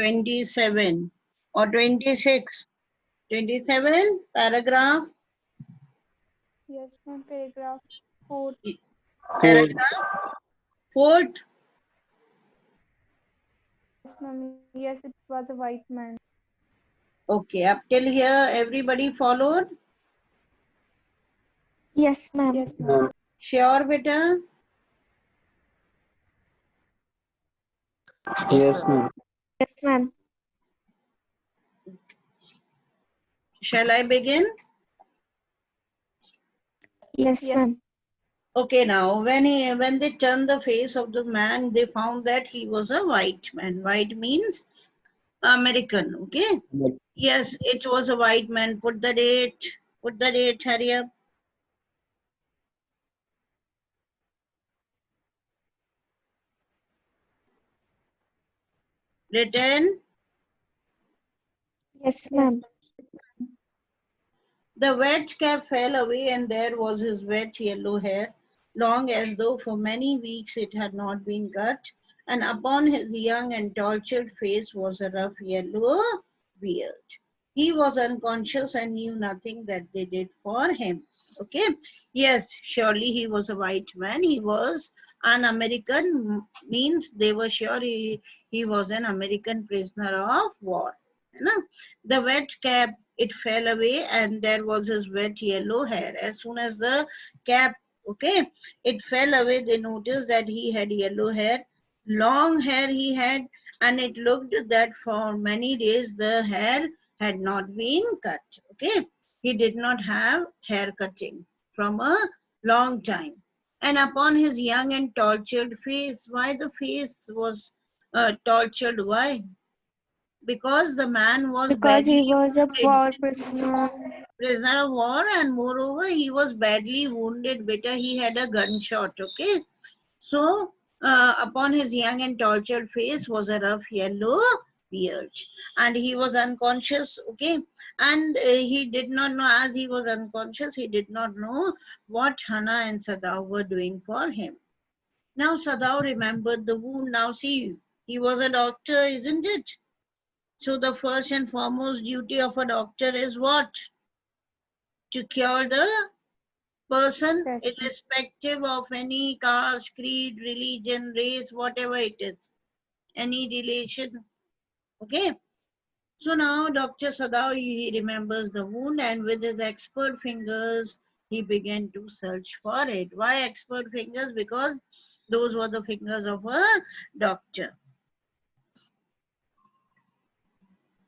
27 or 26? 27, paragraph? Yes, ma'am. Paragraph 4. Paragraph 4th. Yes, ma'am. Yes, it was a white man. Okay, up till here, everybody followed? Yes, ma'am. Yes, ma'am. Sure, beta? Yes, ma'am. Yes, ma'am. Shall I begin? Yes, Yes. ma'am. Okay, now when they turned the face of the man, they found that he was a white man. White means American. Okay. Yes, it was a white man. Put the date. Put the date. Hurry up. Written. Yes, Yes, ma'am. ma'am. The wet cap fell away, and there was his wet yellow hair, long as though for many weeks it had not been cut, and upon his young and tortured face was a rough yellow beard. He was unconscious and knew nothing that they did for him. Okay, yes, surely he was a white man. He was an American, means they were sure he was an American prisoner of war. है ना? The wet cap, it fell away, and there was his wet yellow hair. As soon as the cap, okay, it fell away, they noticed that he had yellow hair, long hair he had, and it looked that for many days the hair had not been cut. Okay, he did not have hair cutting from a long time. And upon his young and tortured face, why the face was tortured? Why? Because the man was Because he badly was a wounded, war prisoner. prisoner of war, and moreover he was badly wounded. Better he had a gunshot. Okay, so upon his young and tortured face was a rough yellow beard, and he was unconscious. Okay, and he did not know, as he was unconscious, he did not know what Hana and Sadao were doing for him. Now Sadao remembered the wound. Now see, he was a doctor, isn't it? So the first and foremost duty of a doctor is what? To cure the person, Yes, ma'am. irrespective of any caste, creed, religion, race, whatever it is, any relation. Okay. So now Dr. Sadao, he remembers the wound, and with his expert fingers, he began to search for it. Why expert fingers? Because those were the fingers of a doctor.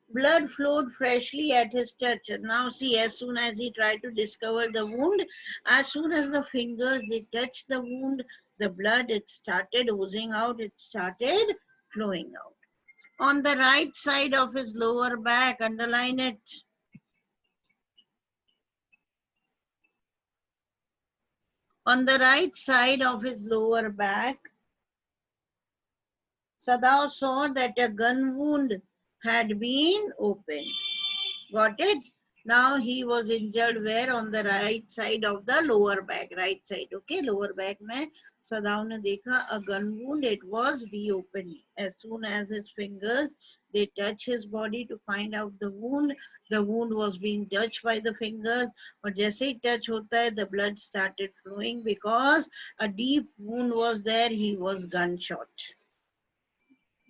Blood flowed freshly at his touch. And now see, as soon as he tried to discover the wound, as soon as the fingers they touched the wound, the blood, it started oozing out, it started flowing out. On the right side of his lower back, underline it. On the right side of his lower back, Sadao saw that a gun wound had been opened. Got it? Now he was injured where? On the right side of the lower back. Right side. Okay, lower back में सदाव ने देखा a gun wound. It was reopened. As soon as his fingers they touch his body to find out the wound was being touched by the fingers. और जैसे ही touch होता है, the blood started flowing because a deep wound was there. He was gunshot.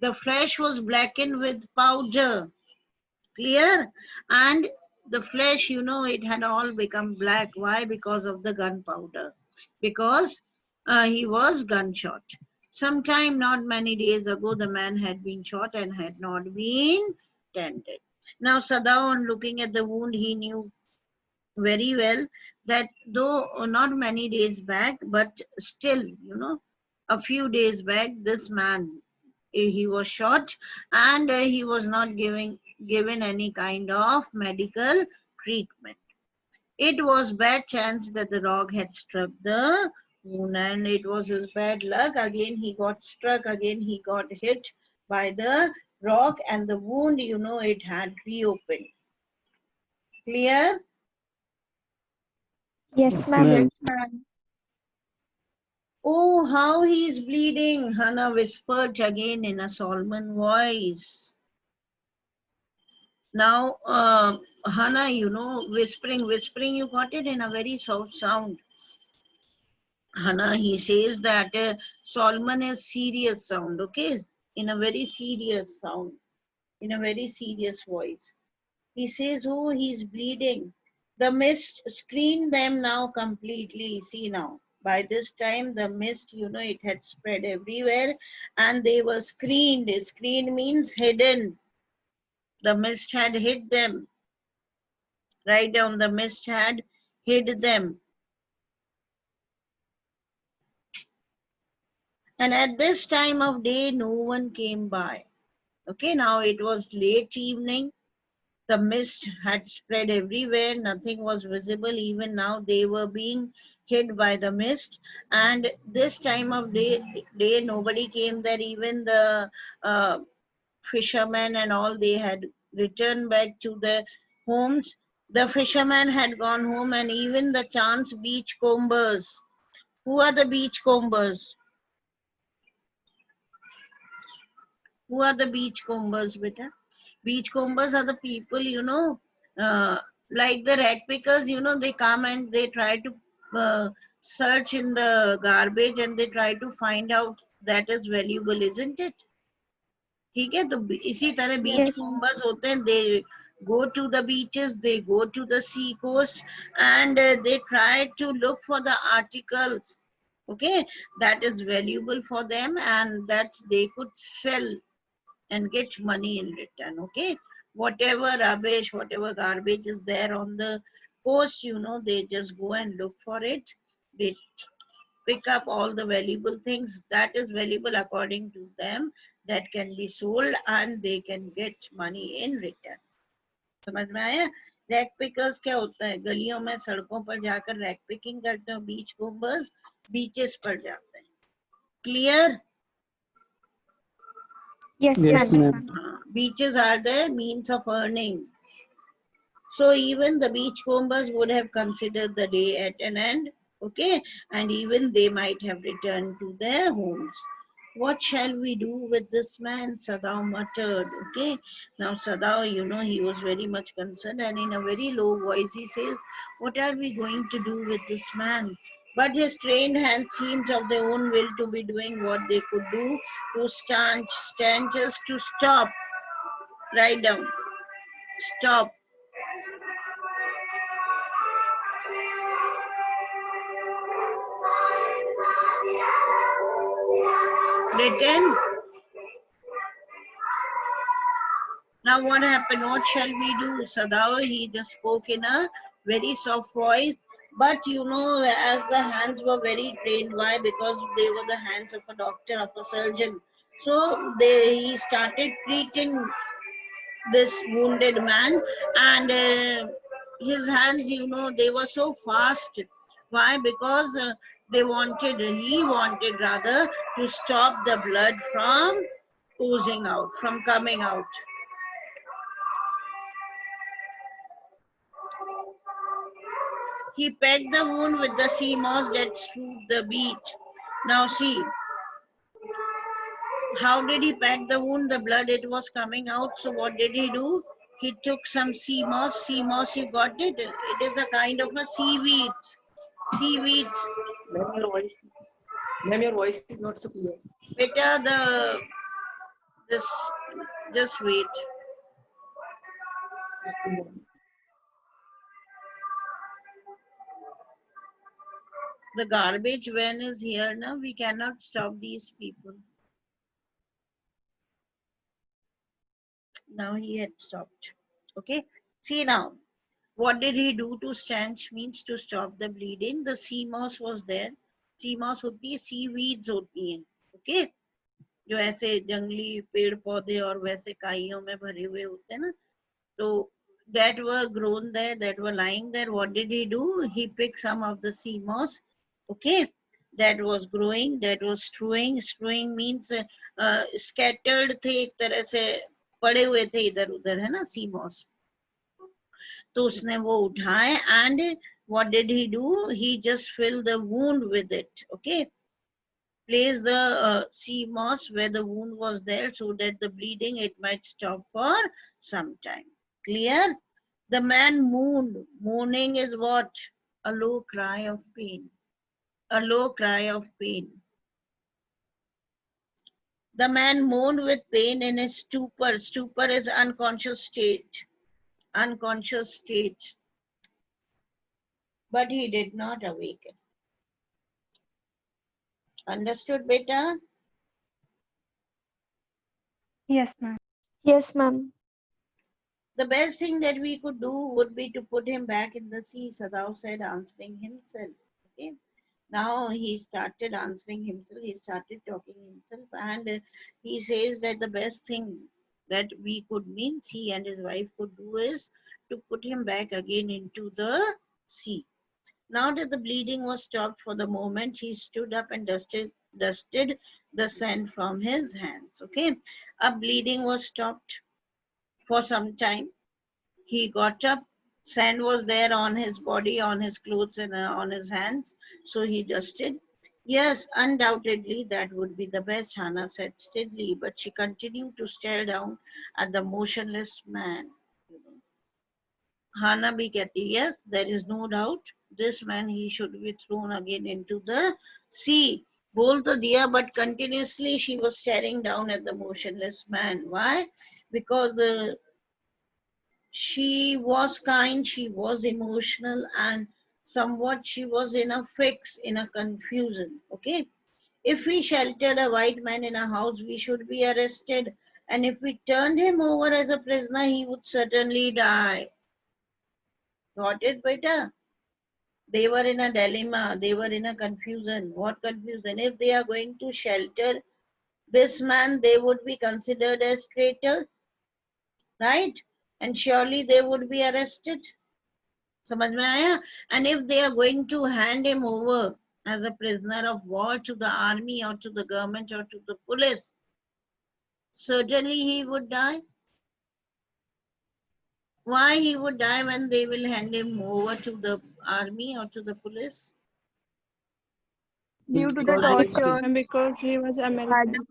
The flesh was blackened with powder. Clear? And the flesh, it had all become black. Why? Because of the gunpowder. Because he was gunshot. Sometime not many days ago, the man had been shot and had not been tended. Now, Sadao, on looking at the wound, he knew very well that though not many days back, but still, a few days back, this man, he was shot, and he was not given any kind of medical treatment. It was bad chance that the rock had struck the wound, and it was his bad luck. Again he got struck, again he got hit by the rock, and the wound, it had reopened. Clear? Yes, Yes, ma'am. ma'am. Yes, ma'am. Oh, how he is bleeding, Hannah whispered again in a solemn voice. Now, Hannah, you know, whispering, you got it in a very soft sound. Hannah, he says that Solomon is serious sound, okay? In a very serious sound, in a very serious voice. He says, oh, he's bleeding. The mist screened them now completely. See now, by this time, the mist, you know, it had spread everywhere and they were screened. Screened means hidden. The mist had hid them. Right down, the mist had hid them. And at this time of day, no one came by. Okay, now it was late evening. The mist had spread everywhere. Nothing was visible. Even now, they were being hid by the mist. And this time of day nobody came there. Even the uh, fishermen and all, they had returned back to their homes. The fishermen had gone home, and even the chance beachcombers. Who are the beachcombers? Who are the beachcombers, beta? Beachcombers are the people, you know, uh, like the rag pickers, you know, they come and they try to search in the garbage and they try to find out that is valuable, isn't it? ठीक है तो इसी तरह बीच Yes, ma'am. combers होते हैं, they go to the beaches, they go to the sea coast, and they try to look for the articles, okay, that is valuable for them and that they could sell and get money in return, okay. Whatever rubbish, whatever garbage is there on the coast, you know, they just go and look for it. They pick up all the valuable things that is valuable according to them, that can be sold and they can get money in return. समझ में आया? Rag pickers क्या होता है? गलियों में सड़कों पर जाकर रैक पिकिंग करते हैं. बीच कोम्बर्स बीचेस पर जाते हैं. Clear? Yes, Yes, ma'am. ma'am. Beaches are the means of earning. So even the beachcombers would have considered the day at an end, okay, and even they might have returned to their homes. What shall we do with this man? Sadao muttered, okay. Now Sadao, you know, he was very much concerned and in a very low voice he says, what are we going to do with this man? But his trained hands seemed of their own will to be doing what they could do to stanch us to stop. Write down. Stop. Written. Now what happened? What shall we do? Sadao, he just spoke in a very soft voice. But you know, as the hands were very trained, why? Because they were the hands of a doctor, of a surgeon. So he started treating this wounded man, and his hands, you know, they were so fast. Why? Because he wanted rather to stop the blood from oozing out, from coming out. He pecked the wound with the sea moss that strewed the beach. Now see, how did he peck the wound? The blood, it was coming out. So what did he do? He took some sea moss. Sea moss, you got it? It is a kind of a seaweed. Seaweeds. Ma'am, your voice is not so clear. Better this, just wait. The garbage van is here now. We cannot stop these people. Now he had stopped. Okay. See now. What did he do to stanch? Means to stop the bleeding. The sea moss was there. Sea moss होती है, seaweeds होती हैं. Okay. जो ऐसे जंगली पेड़ पौधे और वैसे काइयों में भरे हुए होते हैं ना, तो that were grown there, that were lying there. What did he do? He picked some of the sea moss, okay, that was growing, that was strewing. Strewing means scattered थे, एक तरह से पड़े हुए थे इधर उधर, है ना, sea moss. तो उसने वो उठाए, and what did he do? He just filled the wound with it, okay. Place the sea moss where the wound was there so that the bleeding, it might stop for some time. Clear? The man moaned. Moaning is what? A low cry of pain. A low cry of pain. The man moaned with pain in his stupor. Stupor is unconscious state. Unconscious state. But he did not awaken. Understood, beta? Yes, ma'am. Yes, ma'am. The best thing that we could do would be to put him back in the sea, Sadao said, answering himself. Okay. Now he started answering himself, he started talking himself, and he says that the best thing that we could, means he and his wife could do, is to put him back again into the sea. Now that the bleeding was stopped for the moment, he stood up and dusted the sand from his hands. Okay. Bleeding was stopped for some time. He got up. Sand was there on his body, on his clothes, and on his hands. So he dusted. Yes, undoubtedly, that would be the best, Hannah said steadily, but she continued to stare down at the motionless man. Hannah Bikati, yes, there is no doubt. This man, he should be thrown again into the sea. Both the dear, but continuously she was staring down at the motionless man. Why? Because she was kind, she was emotional, and somewhat she was in a fix, in a confusion. Okay. If we sheltered a white man in a house, we should be arrested. And if we turned him over as a prisoner, he would certainly die. Got it, beta? They were in a dilemma. They were in a confusion. What confusion? If they are going to shelter this man, they would be considered as traitors, right? And surely they would be arrested. समझ में आया? And if they are going to hand him over as a prisoner of war to the army or to the government or to the police, certainly he would die. Why he would die when they will hand him over to the army or to the police? Due to the Because he is torture, because he was American.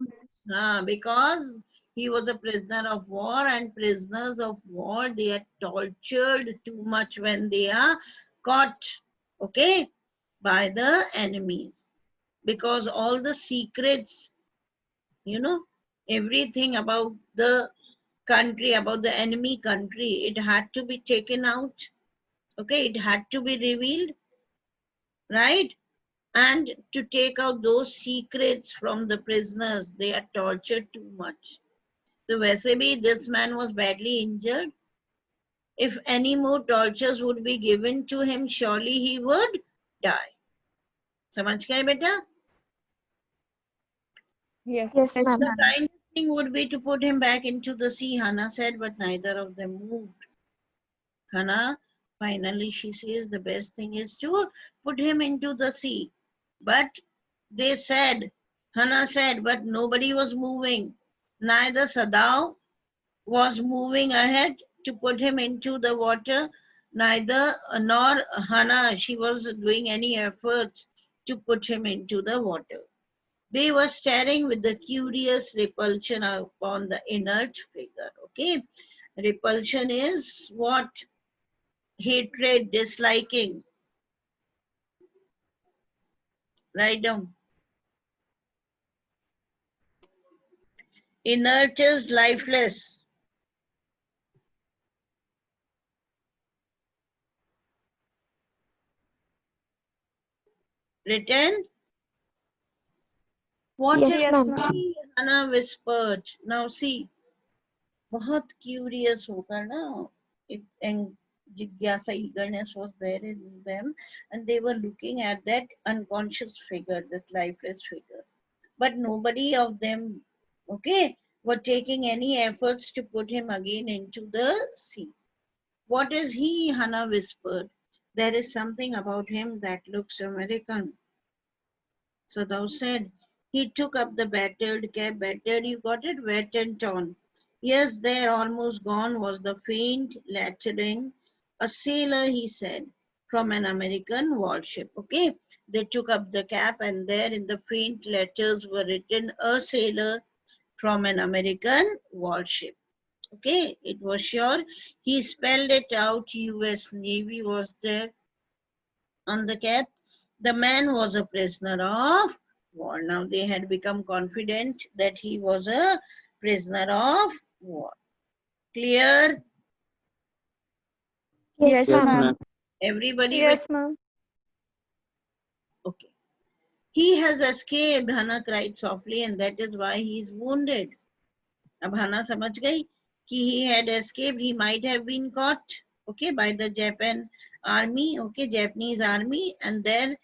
Because he was a prisoner of war, and prisoners of war, they are tortured too much when they are caught, okay, by the enemies. Because all the secrets, everything about the country, about the enemy country, it had to be taken out, okay, it had to be revealed, right? And to take out those secrets from the prisoners, they are tortured too much. So वैसे भी this man was badly injured. If any more tortures would be given to him, surely he would die. समझ गए बेटा? Yes. Yes, The ma'am. kindest thing would be to put him back into the sea, Hannah said, but neither of them moved. Hannah, finally she says the best thing is to put him into the sea. But they said, Hannah said, but nobody was moving. Neither Sadao was moving ahead to put him into the water, neither nor Hannah, she was doing any efforts to put him into the water. They were staring with the curious repulsion upon the inert figure. Okay, repulsion is what? Hatred, disliking. Write down. Inert is lifeless. Written. What Yes, is Yes, ma'am. ma'am. he? Hannah whispered. Now see, बहुत curious होकर ना, and jigyasa, eagerness was there in them, and they were looking at that unconscious figure, that lifeless figure. But nobody of them, okay, were taking any efforts to put him again into the sea. What is he? Hannah whispered. There is something about him that looks American. So thou said, he took up the battered cap. Battered, you got it? Wet and torn. Yes, there, almost gone, was the faint lettering. A sailor, he said, from an American warship. Okay, they took up the cap, and there in the faint letters were written, a sailor from an American warship. Okay, it was sure. He spelled it out. US Navy was there on the cap. The man was a prisoner of war. Now they had become confident that he was a prisoner of war. Clear? Yes, Yes, Yes, ma'am. ma'am. ma'am. Everybody with? Yes, ma'am. Okay. He has escaped, Hannah cried softly, and that is why he is wounded. अब Hannah समझ गई कि he had escaped, he might have been caught, okay, by the Japan army, okay, Japanese army, and there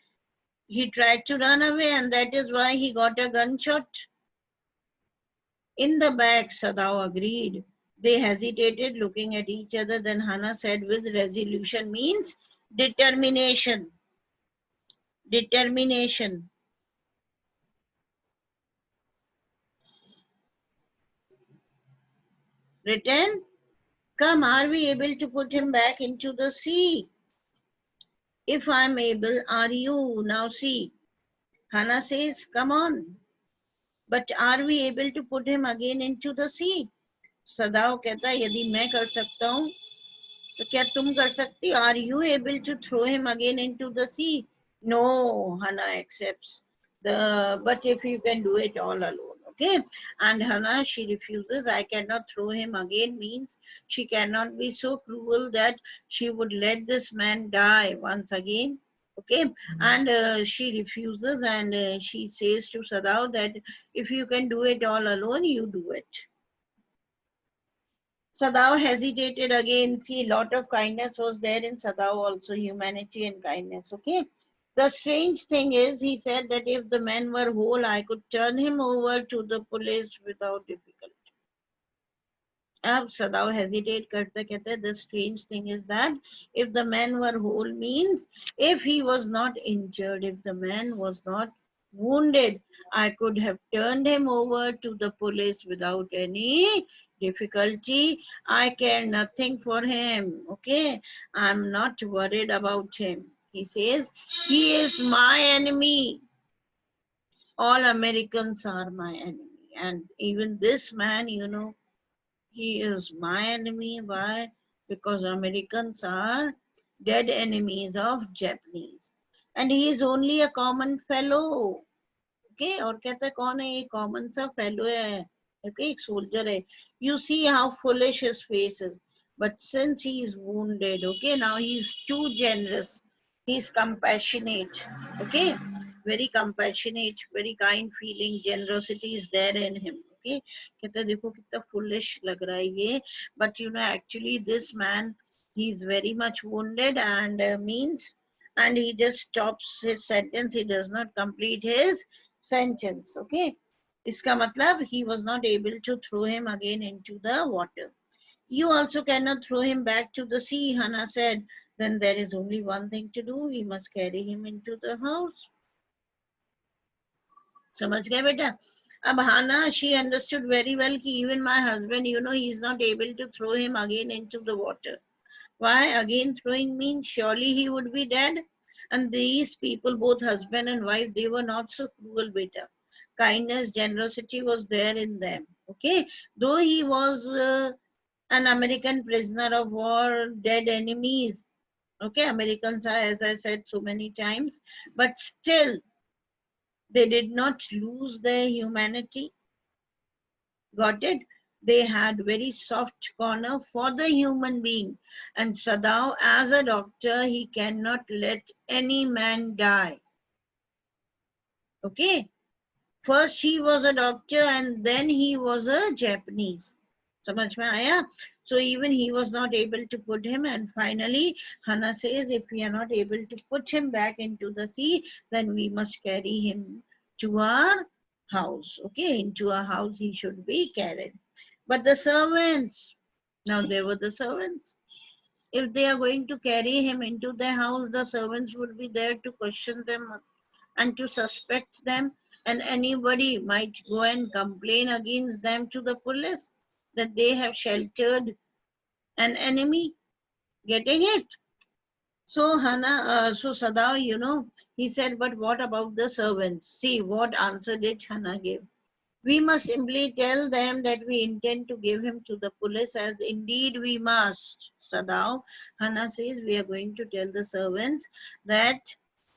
he tried to run away, and that is why he got a gunshot in the back. Sadao agreed. They hesitated, looking at each other. Then Hannah said with resolution means determination. Determination. Written, come, are we able to put him back into the sea? If I'm able, are you? Now see. Hannah says, come on. But are we able to put him again into the sea? Sadao कहता है यदि मैं कर सकता हूँ तो क्या तुम कर सकती? Are you able to throw him again into the sea? No, Hannah accepts. But if you can do it all alone, okay? And Hannah, she refuses. I cannot throw him again means she cannot be so cruel that she would let this man die once again. Okay, and she refuses, and she says to Sadao that if you can do it all alone, you do it. Sadao hesitated again. See, a lot of kindness was there in Sadao also, humanity and kindness. Okay. The strange thing is, he said that if the man were whole, I could turn him over to the police without difficulty. अब Sadao hesitate करते कहते, the strange thing is that if the man were whole means if he was not injured, if the man was not wounded, I could have turned him over to the police without any difficulty. I care nothing for him. Okay, I'm not worried about him. He says he is my enemy. All Americans are my enemy, and even this man, you know, he is my enemy. Why? Because Americans are dead enemies of Japanese. And he is only a common fellow. Okay? और कहता है कौन है ये common सा fellow है. Okay? एक soldier है. You see how foolish his face is. But since he is wounded, okay, now he is too generous. He is compassionate. Okay? Very compassionate, very kind feeling, generosity is there in him. Okay? कहता है देखो कितना foolish लग रहा है ये. But you know, actually this man, he is very much wounded and means, and he just stops his sentence. He does not complete his sentence. Okay. इसका मतलब he was not able to throw him again into the water. You also cannot throw him back to the sea, Hannah said. Then there is only one thing to do. We must carry him into the house. समझ गए बेटा? अब Hannah, she understood very well कि even my husband, you know, he is not able to throw him again into the water. Why? Again throwing means surely he would be dead. And these people, both husband and wife, they were not so cruel, beta. Kindness, generosity was there in them. Okay, though he was an American prisoner of war, dead enemies. Okay, Americans are, as I said so many times, but still they did not lose their humanity. Got it? They had very soft corner for the human being. And Sadao, as a doctor, he cannot let any man die. Okay? First he was a doctor and then he was a Japanese. समझ में आया? So even he was not able to put him, and finally Hannah says if we are not able to put him back into the sea, then we must carry him to our house. Okay, into a house he should be carried. But the servants, now there were the servants. If they are going to carry him into their house, the servants would be there to question them and to suspect them, and anybody might go and complain against them to the police that they have sheltered an enemy. Getting it? So so Sadao, you know, he said, but what about the servants? See what answer did Hannah give? We must simply tell them that we intend to give him to the police, as indeed we must. Sadao, Hannah says, we are going to tell the servants that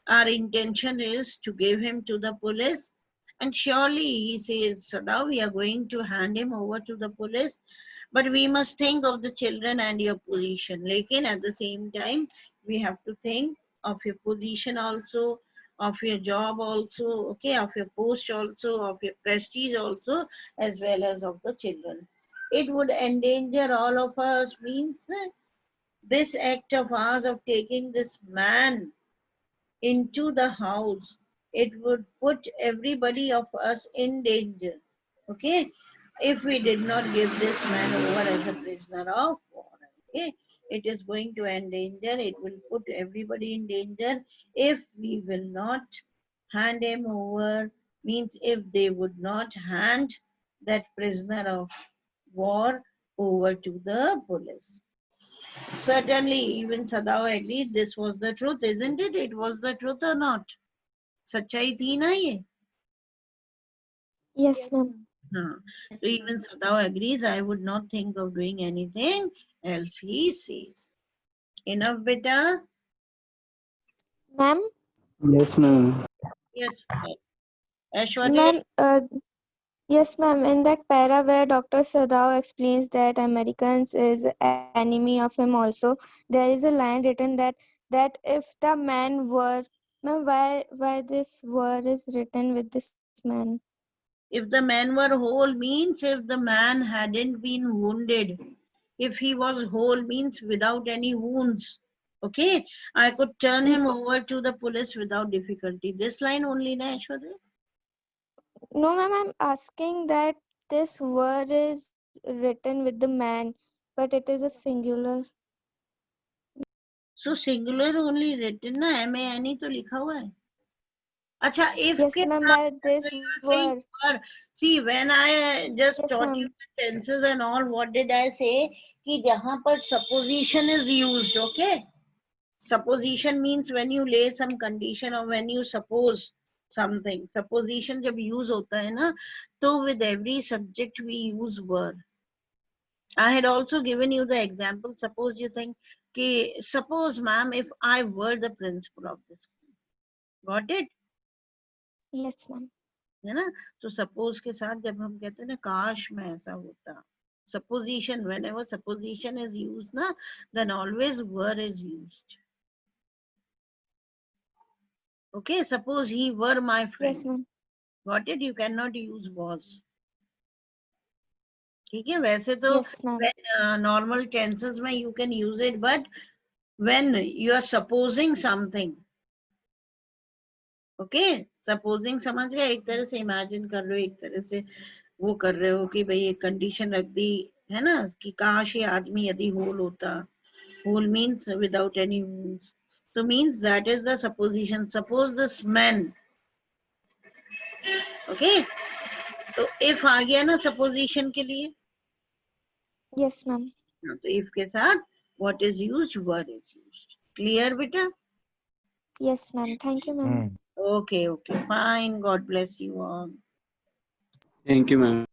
our intention is to give him to the police. And surely, he says, Sadao, we are going to hand him over to the police. But we must think of the children and your position. Lekin at the same time, we have to think of your position also, of your job also, okay, of your post also, of your prestige also, as well as of the children. It would endanger all of us, means this act of ours of taking this man into the house, it would put everybody of us in danger. Okay, if we did not give this man over as a prisoner of war, okay, it is going to endanger, it will put everybody in danger if we will not hand him over, means if they would not hand that prisoner of war over to the police. Certainly, even Sadao agreed this was the truth, isn't it? It was the truth or not? सच्चाई थी ना ये? Yes, ma'am. हाँ. So even Sadao agrees, I would not think of doing anything else, he says. Enough, beta? Ma'am? Yes, ma'am. Yes. Aishwarya? Ma'am, yes, ma'am. In that para where Dr. Sadao explains that Americans is enemy of him also, there is a line written that if the man were, ma'am, why this word is written with this man? If the man were whole, means if the man hadn't been wounded. If he was whole, means without any wounds. Okay, I could turn him over to the police without difficulty. This line only, na Aishwarya? No, ma'am, I'm asking that this word is written with the man, but it is a singular. So singular only written ना, MANE तो लिखा हुआ है. अच्छा, if Yes, के ma'am, साथ that this you are saying word. were. See, when I just Yes, taught you ma'am. the tenses and all, what did I say? कि जहाँ पर supposition is used, okay? Supposition means when you lay some condition or when you suppose something. Supposition जब use होता है ना, तो with every subject we use were. I had also given you the example. Suppose you think, suppose ma'am, if I were the principal of this school. Got it? Yes, ma'am. है ना? तो suppose के साथ जब हम कहते हैं ना, काश मैं ऐसा होता. Supposition, whenever supposition is used ना, then always were is used. Okay, suppose he were my friend. Yes, ma'am. Got it? You cannot use was. ठीक है? वैसे तो Yes, ma'am. normal tenses में you can use it, but when you are supposing something, okay, supposing समझ गए, एक तरह से imagine कर लो, एक तरह से वो कर रहे हो कि भाई एक condition रख दी है ना, कि काश ये आदमी यदि whole होता. Whole means without any wounds. So means that is the supposition. Suppose this man, okay, तो if आ गया ना supposition के लिए, Yes, ma'am. तो if के साथ what is used, were is used. Clear, beta? Yes, ma'am. Thank you, ma'am. Okay, okay, fine. God bless you all. Thank you, ma'am.